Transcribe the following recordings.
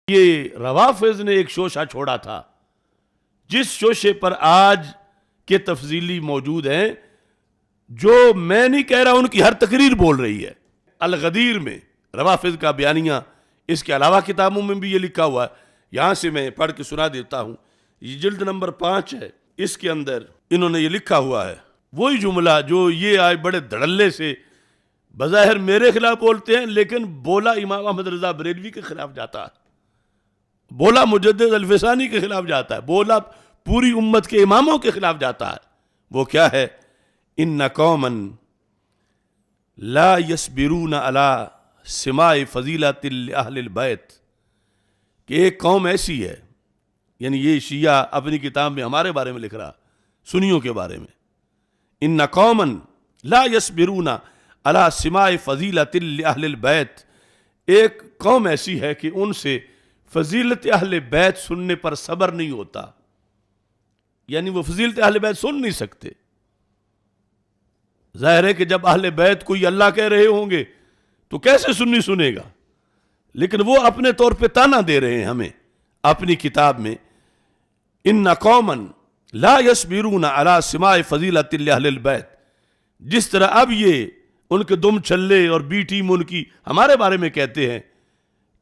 یہ روافض نے ایک شوشہ چھوڑا تھا جس شوشے پر آج کے تفضیلی موجود ہیں، جو میں نہیں کہہ رہا، ان کی ہر تقریر بول رہی ہے۔ الغدیر میں روافض کا بیانیہ، اس کے علاوہ کتابوں میں بھی یہ لکھا ہوا ہے، یہاں سے میں پڑھ کے سنا دیتا ہوں۔ یہ جلد نمبر 5 ہے، اس کے اندر انہوں نے یہ لکھا ہوا ہے، وہی جملہ جو یہ آج بڑے دھڑلے سے بظاہر میرے خلاف بولتے ہیں، لیکن بولا امام احمد رضا بریلوی کے خلاف جاتا ہے، بولا مجدد الفسانی کے خلاف جاتا ہے، بولا پوری امت کے اماموں کے خلاف جاتا ہے۔ وہ کیا ہے؟ ان قوما لا یصبرون علی سماع فضیلت اہل البیت، کہ ایک قوم ایسی ہے، یعنی یہ شیعہ اپنی کتاب میں ہمارے بارے میں لکھ رہا، سنیوں کے بارے میں، ان قوما لا یصبرون علی سماع فضیلت اہل البیت، ایک قوم ایسی ہے کہ ان سے فضیلت اہل بیت سننے پر صبر نہیں ہوتا، یعنی وہ فضیلت اہل بیت سن نہیں سکتے۔ ظاہر ہے کہ جب اہل بیت کوئی اللہ کہہ رہے ہوں گے تو کیسے سنی سنے گا، لیکن وہ اپنے طور پہ تانا دے رہے ہیں ہمیں اپنی کتاب میں، ان قوما لا یصبرون علی سماع فضیلت اہل البیت، جس طرح اب یہ ان کے دم چھلے اور بی ٹیم ان کی ہمارے بارے میں کہتے ہیں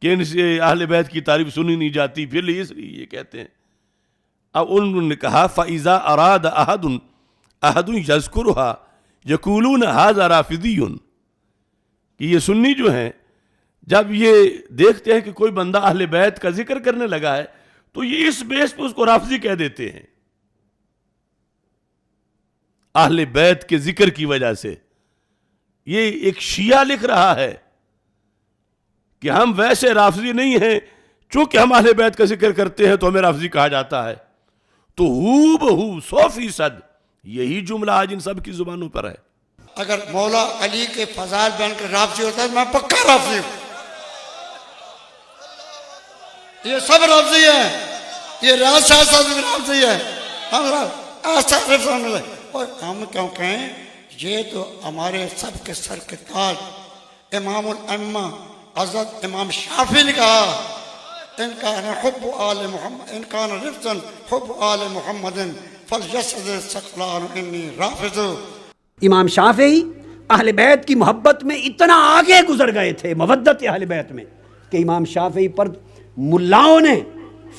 کہ ان سے اہل بیت کی تعریف سنی نہیں جاتی، پھر اس لیے یہ کہتے ہیں۔ اب انہوں نے کہا فَإِذَا أَرَادَ أَحَدٌ يَذْكُرُهَا يَقُولُونَ هَذَا رَافِضِيٌّ، کہ یہ سنی جو ہیں جب یہ دیکھتے ہیں کہ کوئی بندہ اہل بیت کا ذکر کرنے لگا ہے تو یہ اس بیس پہ اس کو رافضی کہہ دیتے ہیں، اہل بیت کے ذکر کی وجہ سے۔ یہ ایک شیعہ لکھ رہا ہے کہ ہم ویسے رافضی نہیں ہیں، چونکہ ہم اہل بیت کا ذکر کرتے ہیں تو ہمیں رافضی کہا جاتا ہے۔ تو ہو بہو 100% یہی جملہ آج ان سب کی زبانوں پر ہے۔ اگر مولا علی کے فضائل بیان کر رافضی ہوتا ہے تو میں پکا رافضی ہوں۔ یہ سب رافضی ہیں، یہ ریاض شاہ صاحب بھی رافضی ہے، اور ہم کیوں کہیں؟ یہ تو ہمارے سب کے سر کے تاج امام الائمہ حضرت امام شافعی نے کہا، ان کان حب آل محمد ان کان رفضا حب آل محمد فلیسد الثقلان انی رافض۔ امام شافعی اہل بیت کی محبت میں اتنا آگے گزر گئے تھے، مودت اہل بیت میں، کہ امام شافعی پر ملاؤں نے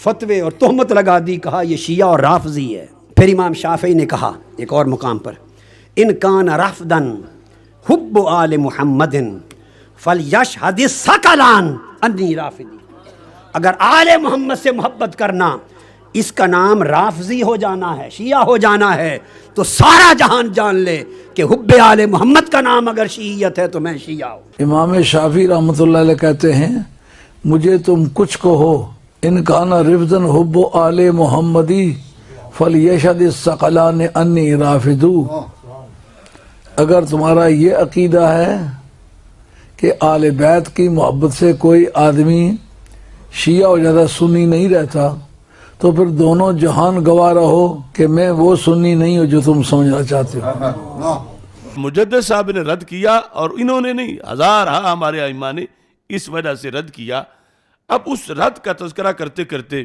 فتوے اور تہمت لگا دی، کہا یہ شیعہ اور رافضی ہے۔ پھر امام شافعی نے کہا ایک اور مقام پر، ان کان رافضا حب آل محمد فلیشہد الثقلان انی رافضی، اگر آل محمد سے محبت کرنا اس کا نام رافضی ہو جانا ہے، شیعہ ہو جانا ہے، تو سارا جہان جان لے کہ حب آل محمد کا نام اگر شیعیت ہے تو میں شیعہ ہوں۔ امام شافعی رحمۃ اللہ علیہ کہتے ہیں مجھے تم کچھ کہو، ان کان رفضا حب آل محمدی فلیشہد الثقلان انی رافض، اگر تمہارا یہ عقیدہ ہے کہ آل بیت کی محبت سے کوئی آدمی شیعہ ہو جاتا، سنی نہیں رہتا، تو پھر دونوں جہان گواہ رہو کہ میں وہ سنی نہیں ہوں جو تم سمجھنا چاہتے ہو۔ مجدد صاحب نے رد کیا، اور انہوں نے نہیں، ہزارہ ہمارے ائمہ نے اس وجہ سے رد کیا۔ اب اس رد کا تذکرہ کرتے کرتے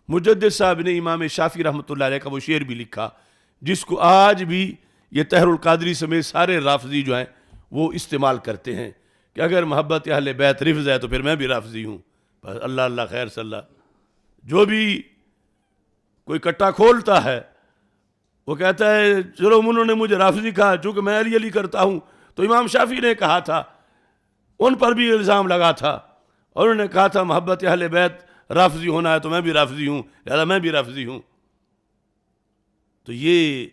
مجدد صاحب نے امام شافعی رحمۃ اللہ علیہ کا وہ شعر بھی لکھا، جس کو آج بھی یہ طاہر القادری سمیت سارے رافضی جو ہیں وہ استعمال کرتے ہیں، کہ اگر محبت اہل بیت رفض ہے تو پھر میں بھی رافضی ہوں۔ بس اللہ اللہ خیر صلی اللہ، جو بھی کوئی کٹا کھولتا ہے وہ کہتا ہے چلو انہوں نے مجھے رافضی کہا، چونکہ میں علی علی کرتا ہوں، تو امام شافعی نے کہا تھا، ان پر بھی الزام لگا تھا، اور انہوں نے کہا تھا محبت اہل بیت رافضی ہونا ہے تو میں بھی رافضی ہوں، لہذا میں بھی رافضی ہوں۔ تو یہ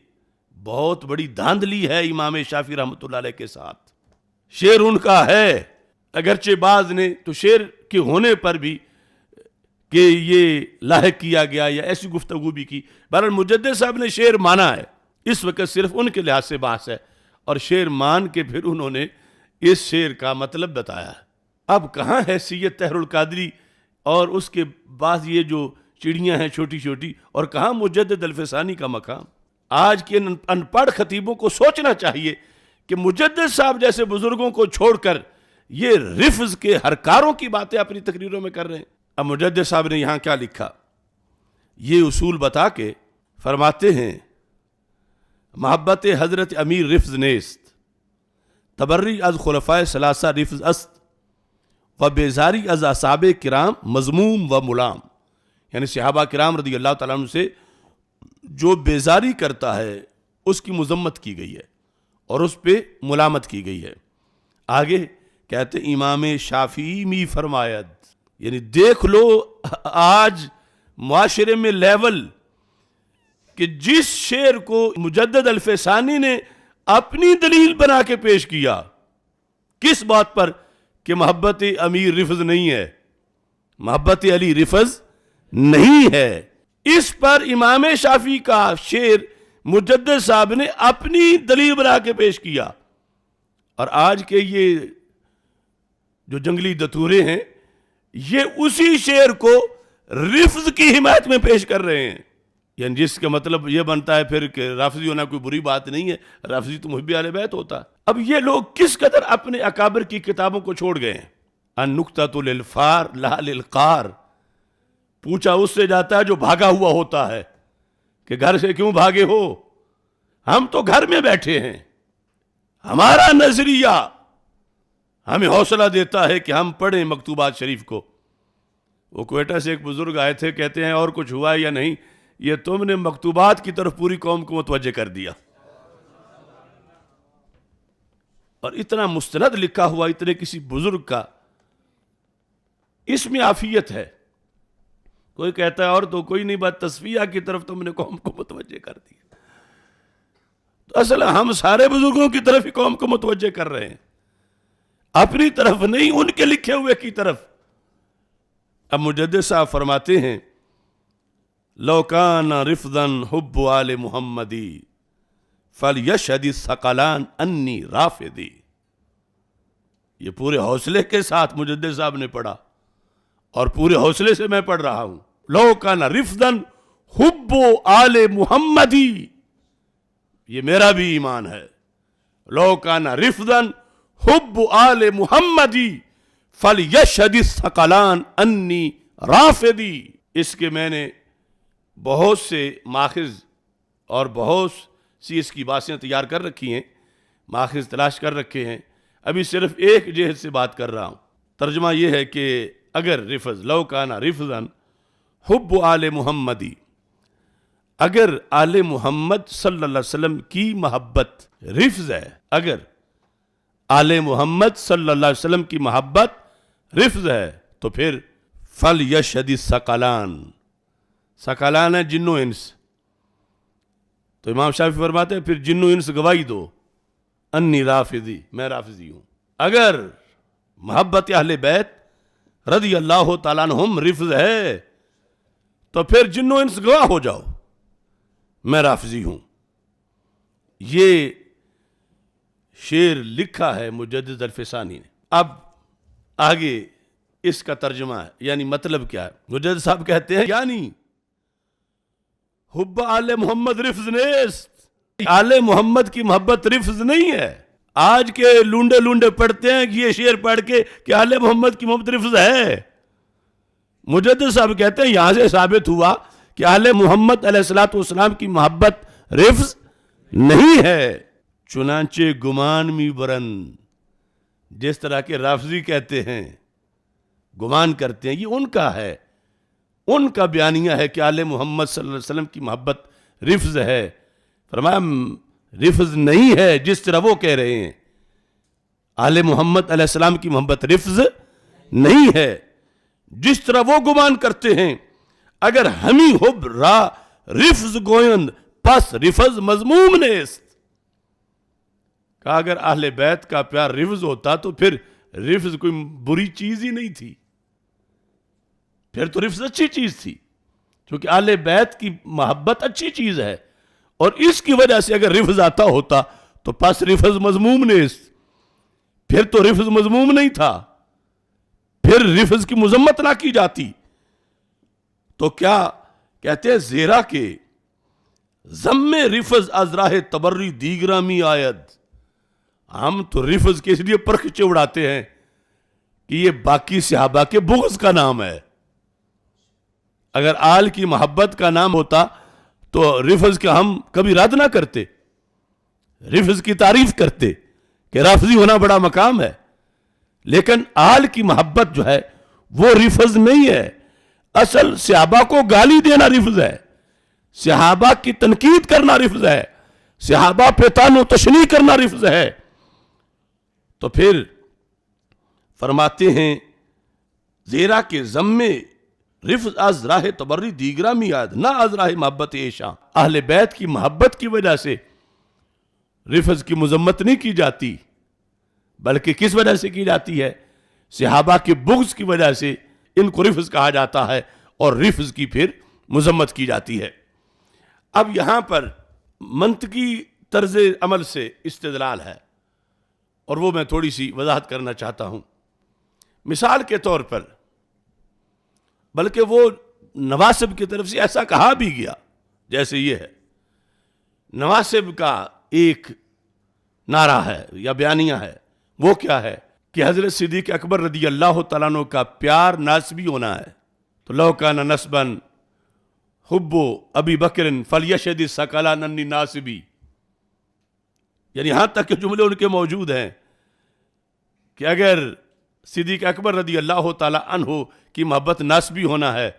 بہت بڑی دھاندلی ہے امام شافعی رحمۃ اللہ علیہ کے ساتھ۔ شعر ان کا ہے، اگرچہ بعض نے تو شعر کے ہونے پر بھی کہ یہ لاحق کیا گیا یا ایسی گفتگو بھی کی، بہرحال مجدد صاحب نے شعر مانا ہے، اس وقت صرف ان کے لحاظ سے بحث ہے، اور شعر مان کے پھر انہوں نے اس شعر کا مطلب بتایا ہے۔ اب کہاں حیثیت طاہر القادری اور اس کے بعض یہ جو چڑیاں ہیں چھوٹی چھوٹی، اور کہاں مجدد الفسانی کا مقام؟ آج کے ان پڑھ خطیبوں کو سوچنا چاہیے کہ مجدد صاحب جیسے بزرگوں کو چھوڑ کر یہ رفض کے ہرکاروں کی باتیں اپنی تقریروں میں کر رہے ہیں۔ اب مجدد صاحب نے یہاں کیا لکھا، یہ اصول بتا کے فرماتے ہیں محبت حضرت امیر رفض نیست، تبری از خلفائے ثلاثہ رفض است، و بیزاری از اصحاب کرام مذموم و ملام، یعنی صحابہ کرام رضی اللہ تعالیٰ عنہ سے جو بیزاری کرتا ہے اس کی مذمت کی گئی ہے اور اس پہ ملامت کی گئی ہے۔ آگے کہتے امام شافعی می فرماید، یعنی دیکھ لو آج معاشرے میں لیول کہ جس شعر کو مجدد الفسانی نے اپنی دلیل بنا کے پیش کیا، کس بات پر؟ کہ محبت امیر رفض نہیں ہے، محبت علی رفض نہیں ہے، اس پر امام شافعی کا شعر مجدد صاحب نے اپنی دلیل بنا کے پیش کیا، اور آج کے یہ جو جنگلی دتورے ہیں یہ اسی شعر کو رفض کی حمایت میں پیش کر رہے ہیں، یعنی جس کا مطلب یہ بنتا ہے پھر کہ رافضی ہونا کوئی بری بات نہیں ہے، رافضی تو محب اہل بیت ہوتا۔ اب یہ لوگ کس قدر اپنے اکابر کی کتابوں کو چھوڑ گئے ہیں۔ النکتۃ للفار لا للقار، پوچھا اس سے جاتا ہے جو بھاگا ہوا ہوتا ہے کہ گھر سے کیوں بھاگے ہو، ہم تو گھر میں بیٹھے ہیں، ہمارا نظریہ ہمیں حوصلہ دیتا ہے کہ ہم پڑھیں مکتوبات شریف کو۔ وہ کوئٹہ سے ایک بزرگ آئے تھے، کہتے ہیں اور کچھ ہوا یا نہیں، یہ تم نے مکتوبات کی طرف پوری قوم کو متوجہ کر دیا، اور اتنا مستند لکھا ہوا اتنے کسی بزرگ کا، اس میں عافیت ہے۔ کوئی کہتا ہے اور تو کوئی نہیں، بات تصفیہ کی طرف تم نے قوم کو متوجہ کر دیا، تو اصل ہم سارے بزرگوں کی طرف ہی قوم کو متوجہ کر رہے ہیں، اپنی طرف نہیں، ان کے لکھے ہوئے کی طرف۔ اب مجدد صاحب فرماتے ہیں لو کان رفضا حب آل محمدی فلیشہد الثقلان انی رافضی، یہ پورے حوصلے کے ساتھ مجدد صاحب نے پڑھا اور پورے حوصلے سے میں پڑھ رہا ہوں۔ لو کان رفضا حب آل محمدی، یہ میرا بھی ایمان ہے، لو کان رفضا حب آل محمدی فلیشہد الثقلان انی رافضی۔ اس کے میں نے بہت سے ماخذ اور بہت سی اس کی باتیں تیار کر رکھی ہیں، ماخذ تلاش کر رکھے ہیں، ابھی صرف ایک جہت سے بات کر رہا ہوں۔ ترجمہ یہ ہے کہ اگر رفض لو کانا رفضا حب آل محمدی، اگر آل محمد صلی اللہ علیہ وسلم کی محبت رفض ہے، اگر آل محمد صلی اللہ علیہ وسلم کی محبت رفض ہے تو پھر فَلْيَشْهَدِ الثَّقَلَانِ، ثقلان ہے جن و انس، تو امام شافعی فرماتے ہیں پھر جن و انس گواہی دو انی رافضی، میں رافضی ہوں۔ اگر محبت اہل بیت رضی اللہ تعالیٰ عنہم رفض ہے تو پھر جن و انس گواہ ہو جاؤ میں رافضی ہوں۔ یہ شعر لکھا ہے مجدد الفسانی نے۔ اب آگے اس کا ترجمہ ہے، یعنی مطلب کیا ہے۔ مجدد صاحب کہتے ہیں یعنی حب آل محمد رفض نیست، آل محمد کی محبت رفض نہیں ہے۔ آج کے لونڈے لونڈے پڑھتے ہیں یہ شعر پڑھ کے کہ آل محمد کی محبت رفض ہے۔ مجدد صاحب کہتے ہیں یہاں سے ثابت ہوا کہ آل محمد علیہ الصلوۃ والسلام کی محبت رفض نہیں ہے۔ چنانچہ گمان می برند، جس طرح کے رافضی کہتے ہیں، گمان کرتے ہیں، یہ ان کا ہے، ان کا بیانیہ ہے کہ آل محمد صلی اللہ علیہ وسلم کی محبت رفض ہے۔ فرمایا رفض نہیں ہے جس طرح وہ کہہ رہے ہیں، آل محمد علیہ السلام کی محبت رفض نہیں ہے جس طرح وہ گمان کرتے ہیں۔ اگر ہمی حب را رفض گویند پس رفض مذموم نیست، کہا اگر اہل بیت کا پیار رفض ہوتا تو پھر رفض کوئی بری چیز ہی نہیں تھی، پھر تو رفض اچھی چیز تھی، کیونکہ اہل بیت کی محبت اچھی چیز ہے، اور اس کی وجہ سے اگر رفض آتا ہوتا تو پس رفض مذموم نیست، پھر تو رفض مذموم نہیں تھا، پھر رفض کی مذمت نہ کی جاتی۔ تو کیا کہتے ہیں زیرا کے ضم رفض از راہ تبری دیگرہ می آید، ہم تو رفض کے اس لیے پرخچے اڑاتے ہیں کہ یہ باقی صحابہ کے بغض کا نام ہے، اگر آل کی محبت کا نام ہوتا تو رفض کا ہم کبھی رد نہ کرتے، رفض کی تعریف کرتے کہ رافضی ہونا بڑا مقام ہے. لیکن آل کی محبت جو ہے وہ رفض نہیں ہے. اصل صحابہ کو گالی دینا رفض ہے، صحابہ کی تنقید کرنا رفض ہے، صحابہ پہ طعن و تشنیع کرنا رفض ہے. تو پھر فرماتے ہیں زیرا کے ضم رفض از راہ تبری دیگرہ میاد نہ از راہ محبت ایشاں. اہل بیت کی محبت کی وجہ سے رفض کی مذمت نہیں کی جاتی، بلکہ کس وجہ سے کی جاتی ہے؟ صحابہ کے بغض کی وجہ سے ان کو رفض کہا جاتا ہے اور رفض کی پھر مذمت کی جاتی ہے. اب یہاں پر منطقی طرز عمل سے استدلال ہے اور وہ میں تھوڑی سی وضاحت کرنا چاہتا ہوں. مثال کے طور پر، بلکہ وہ نواسب کی طرف سے ایسا کہا بھی گیا، جیسے یہ ہے نواسب کا ایک نعرہ ہے یا بیانیہ ہے. وہ کیا ہے کہ حضرت صدیق اکبر رضی اللہ تعالیٰ عنہ کا پیار ناسبی ہونا ہے. تو لو کان نسباً حب ابی بکر فلیشہد الثقلان انی ناسبی، یعنی ہاں تک کہ جملے ان کے موجود ہیں کہ اگر صدیق اکبر رضی اللہ تعالیٰ عنہ کی محبت ناسبی ہونا ہے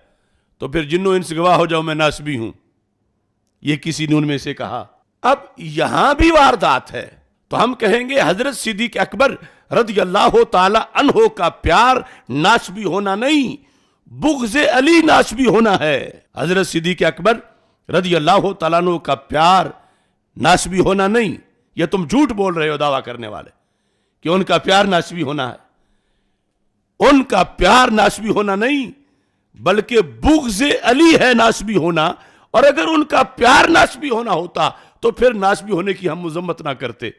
تو پھر جنو انس گواہ ہو جاؤ میں ناسبی ہوں. یہ کسی نے ان میں سے کہا. اب یہاں بھی واردات ہے تو ہم کہیں گے حضرت صدیق اکبر رضی اللہ تعالیٰ عنہ کا پیار ناسبی ہونا نہیں، بغض علی ناسبی ہونا ہے. حضرت صدیق اکبر رضی اللہ تعالیٰ عنہ کا پیار ناسبی ہونا نہیں. یہ تم جھوٹ بول رہے ہو دعویٰ کرنے والے کہ ان کا پیار ناسبی ہونا ہے. ان کا پیار ناسبی ہونا نہیں بلکہ بغض علی ہے ناسبی ہونا. اور اگر ان کا پیار ناسبی ہونا ہوتا تو پھر ناسبی ہونے کی ہم مذمت نہ کرتے.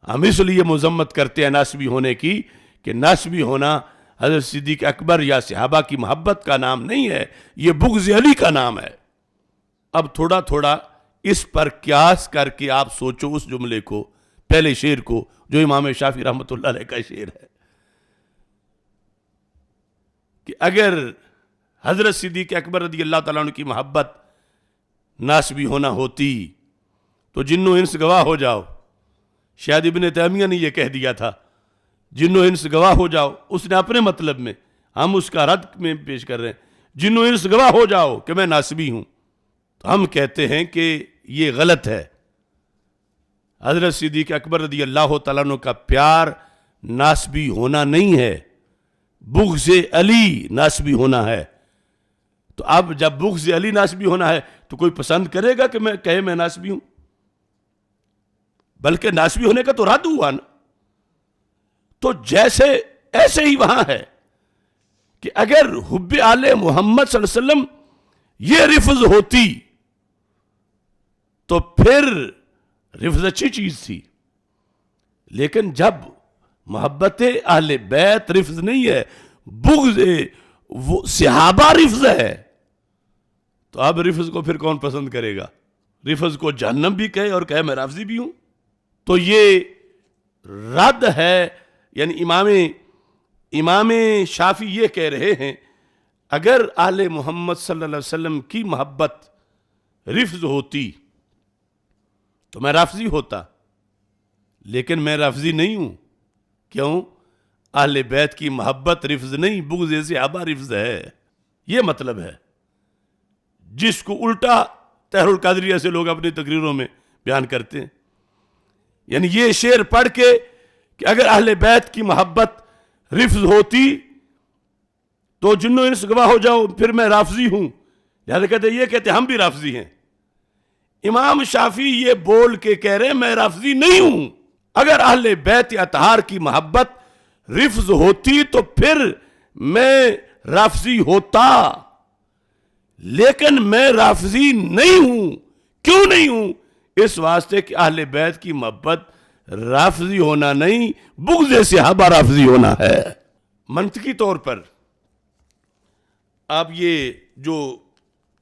ہم اس لیے مذمت کرتے ہیں ناسبی ہونے کی کہ ناسبی ہونا حضرت صدیق اکبر یا صحابہ کی محبت کا نام نہیں ہے، یہ بغض علی کا نام ہے. اب تھوڑا تھوڑا اس پر قیاس کر کے آپ سوچو اس جملے کو، پہلے شعر کو جو امام شافعی رحمۃ اللہ علیہ کا شعر ہے کہ اگر حضرت صدیق اکبر رضی اللہ تعالیٰ عنہ کی محبت ناسبی ہونا ہوتی تو جنو انس گواہ ہو جاؤ. شاید ابن تیمیہ نے یہ کہہ دیا تھا جنو انس گواہ ہو جاؤ، اس نے اپنے مطلب میں، ہم اس کا رد میں پیش کر رہے ہیں، جنو انس گواہ ہو جاؤ کہ میں ناسبی ہوں. تو ہم کہتے ہیں کہ یہ غلط ہے. حضرت صدیق اکبر رضی اللہ تعالیٰ عنہ کا پیار ناسبی ہونا نہیں ہے، بغض علی ناسبی ہونا ہے. تو اب جب بغض علی ناسبی ہونا ہے تو کوئی پسند کرے گا کہ میں ناسبی ہوں؟ بلکہ ناسبی ہونے کا تو رد ہوا نا. تو جیسے ایسے ہی وہاں ہے کہ اگر حب آل محمد صلی اللہ علیہ وسلم یہ رفض ہوتی تو پھر رفض اچھی چیز تھی. لیکن جب محبت اہل بیت رفض نہیں ہے، بغض وہ صحابہ رفض ہے، تو اب رفض کو پھر کون پسند کرے گا؟ رفض کو جہنم بھی کہے اور کہے میں رافضی بھی ہوں. تو یہ رد ہے. یعنی امام شافعی یہ کہہ رہے ہیں اگر آل محمد صلی اللہ علیہ وسلم کی محبت رفض ہوتی تو میں رافضی ہوتا، لیکن میں رافضی نہیں ہوں. کیوں؟ اہل بیت کی محبت رفض نہیں، بغض صحابہ رفض ہے. یہ مطلب ہے جس کو الٹا طاہر القادریہ سے لوگ اپنی تقریروں میں بیان کرتے ہیں. یعنی یہ شعر پڑھ کے کہ اگر اہل بیت کی محبت رفض ہوتی تو جنو انس گواہ ہو جاؤ پھر میں رافضی ہوں، لہذا یہ کہتے ہم بھی رافضی ہیں. امام شافعی یہ بول کے کہہ رہے ہیں میں رافضی نہیں ہوں. اگر اہل بیت اطہار کی محبت رفض ہوتی تو پھر میں رافضی ہوتا، لیکن میں رافضی نہیں ہوں. کیوں نہیں ہوں؟ اس واسطے کہ اہل بیت کی محبت رافضی ہونا نہیں، بغض صحابہ رافضی ہونا ہے. منطقی طور پر اب یہ جو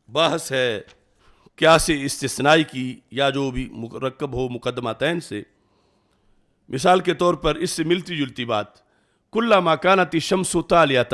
بحث ہے قیاس استثنائی کی یا جو بھی مرکب ہو مقدمتین سے، مثال کے طور پر اس سے ملتی جلتی بات، کلما کانت الشمس طالیۃ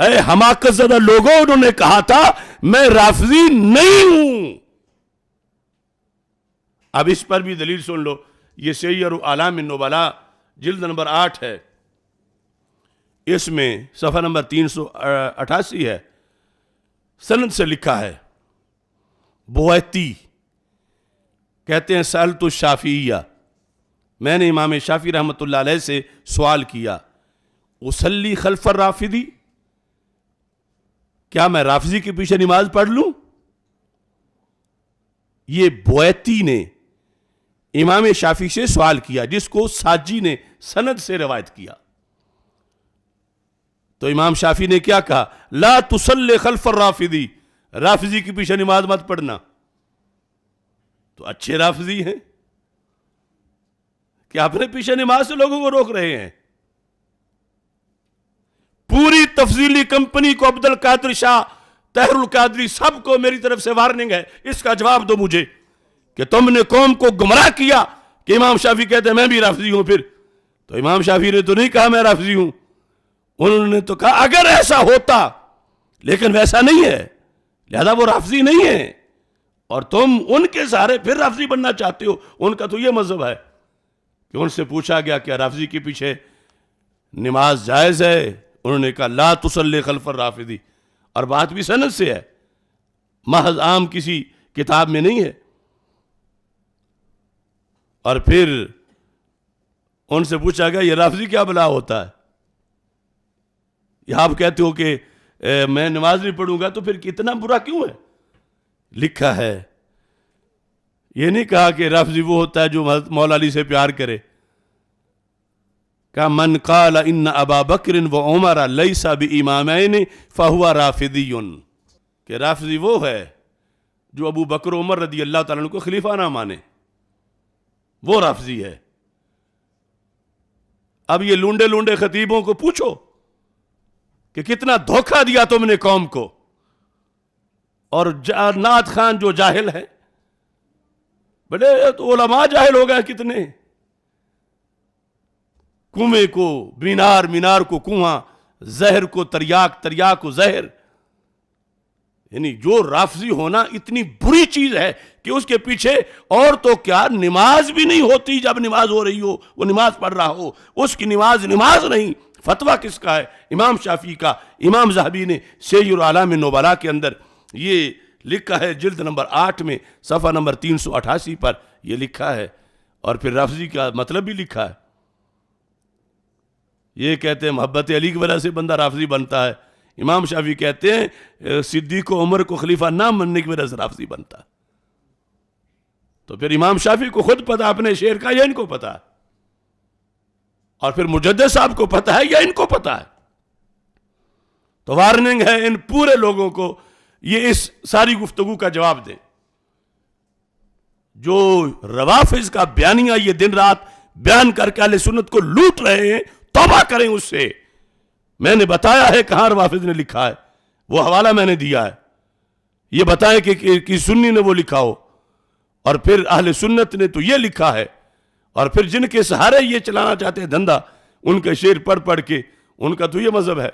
اے حماقت زدہ لوگوں، انہوں نے کہا تھا میں رافضی نہیں ہوں. اب اس پر بھی دلیل سن لو. یہ سیر اعلام النبلاء جلد نمبر 8 ہے، اس میں صفحہ نمبر 388 ہے. سند سے لکھا ہے، بویتی کہتے ہیں سألت الشافعیہ، میں نے امام شافعی رحمۃ اللہ علیہ سے سوال کیا، اصلی خلف الرافضی، کیا میں رافضی کے پیچھے نماز پڑھ لوں؟ یہ بویتی نے امام شافعی سے سوال کیا، جس کو ساجی نے سند سے روایت کیا. تو امام شافعی نے کیا کہا؟ لا تصلی خلف الرافضی، رافضی کے پیچھے نماز مت پڑھنا. تو اچھے رافضی ہیں کہ اپنے پیچھے نماز سے لوگوں کو روک رہے ہیں. پوری تفضیلی کمپنی کو، عبد القادر شاہ، طاہر القادری، سب کو میری طرف سے وارننگ ہے. اس کا جواب دو مجھے کہ تم نے قوم کو گمراہ کیا کہ امام شافعی کہتے ہیں میں بھی رافضی ہوں. پھر تو امام شافعی نے تو نہیں کہا میں رافضی ہوں، انہوں نے تو کہا اگر ایسا ہوتا، لیکن ویسا نہیں ہے، لہذا وہ رافضی نہیں ہے، اور تم ان کے سہارے پھر رافضی بننا چاہتے ہو. ان کا تو یہ مذہب ہے کہ ان سے پوچھا گیا کہ رافضی کے پیچھے نماز جائز ہے؟ انہوں نے کہا لا تصلی خلف الرافضی، اور بات بھی سند سے ہے، محض عام کسی کتاب میں نہیں ہے. اور پھر ان سے پوچھا گیا یہ رافضی کیا بلا ہوتا ہے؟ یہ آپ کہتے ہو کہ میں نماز نہیں پڑھوں گا، تو پھر کتنا برا کیوں ہے؟ لکھا ہے، یہ نہیں کہا کہ رافضی وہ ہوتا ہے جو مولا علی سے پیار کرے. کہ من قال ان ابا بکر و عمر لیس بامامین فہو رافضی، کہ رافضی وہ ہے جو ابو بکر و عمر رضی اللہ تعالیٰ عنہ کو خلیفہ نہ مانے، وہ رافضی ہے. اب یہ لونڈے لونڈے خطیبوں کو پوچھو کہ کتنا دھوکہ دیا تم نے قوم کو. اور نعت خان جو جاہل ہے، بڑے تو علماء جاہل ہو گئے کتنے. کنویں کو مینار، مینار کو کنواں، زہر کو تریاک، تریاک کو زہر. یعنی جو رافضی ہونا اتنی بری چیز ہے کہ اس کے پیچھے اور تو کیا نماز بھی نہیں ہوتی. جب نماز ہو رہی ہو، وہ نماز پڑھ رہا ہو، اس کی نماز نماز نہیں. فتویٰ کس کا ہے؟ امام شافعی کا. امام ذہبی نے سیر اعلام النبلاء کے اندر یہ لکھا ہے، جلد نمبر 8 میں صفحہ نمبر 388 پر یہ لکھا ہے. اور پھر رافضی کا مطلب بھی لکھا ہے. یہ کہتے ہیں محبت علی کی وجہ سے بندہ رافضی بنتا ہے. امام شافعی کہتے ہیں صدیق و عمر کو خلیفہ نہ ماننے کی وجہ سے رافضی بنتا ہے. تو پھر امام شافعی کو خود پتا اپنے شعر کا یا ان کو پتا ہے؟ اور پھر مجدد صاحب کو پتا ہے یا ان کو پتا ہے؟ تو وارننگ ہے ان پورے لوگوں کو، یہ اس ساری گفتگو کا جواب دیں. جو روافض کا بیانیہ یہ دن رات بیان کر کے اہل سنت کو لوٹ رہے ہیں، توبہ کریں اس سے. میں نے بتایا ہے کہاں روافض نے لکھا ہے، وہ حوالہ میں نے دیا ہے. یہ بتائیں کہ سنی نے وہ لکھا ہو. اور پھر اہل سنت نے تو یہ لکھا ہے. اور پھر جن کے سہارے یہ چلانا چاہتے ہیں دھندا، ان کے شعر پڑھ پڑھ کے، ان کا تو یہ مذہب ہے.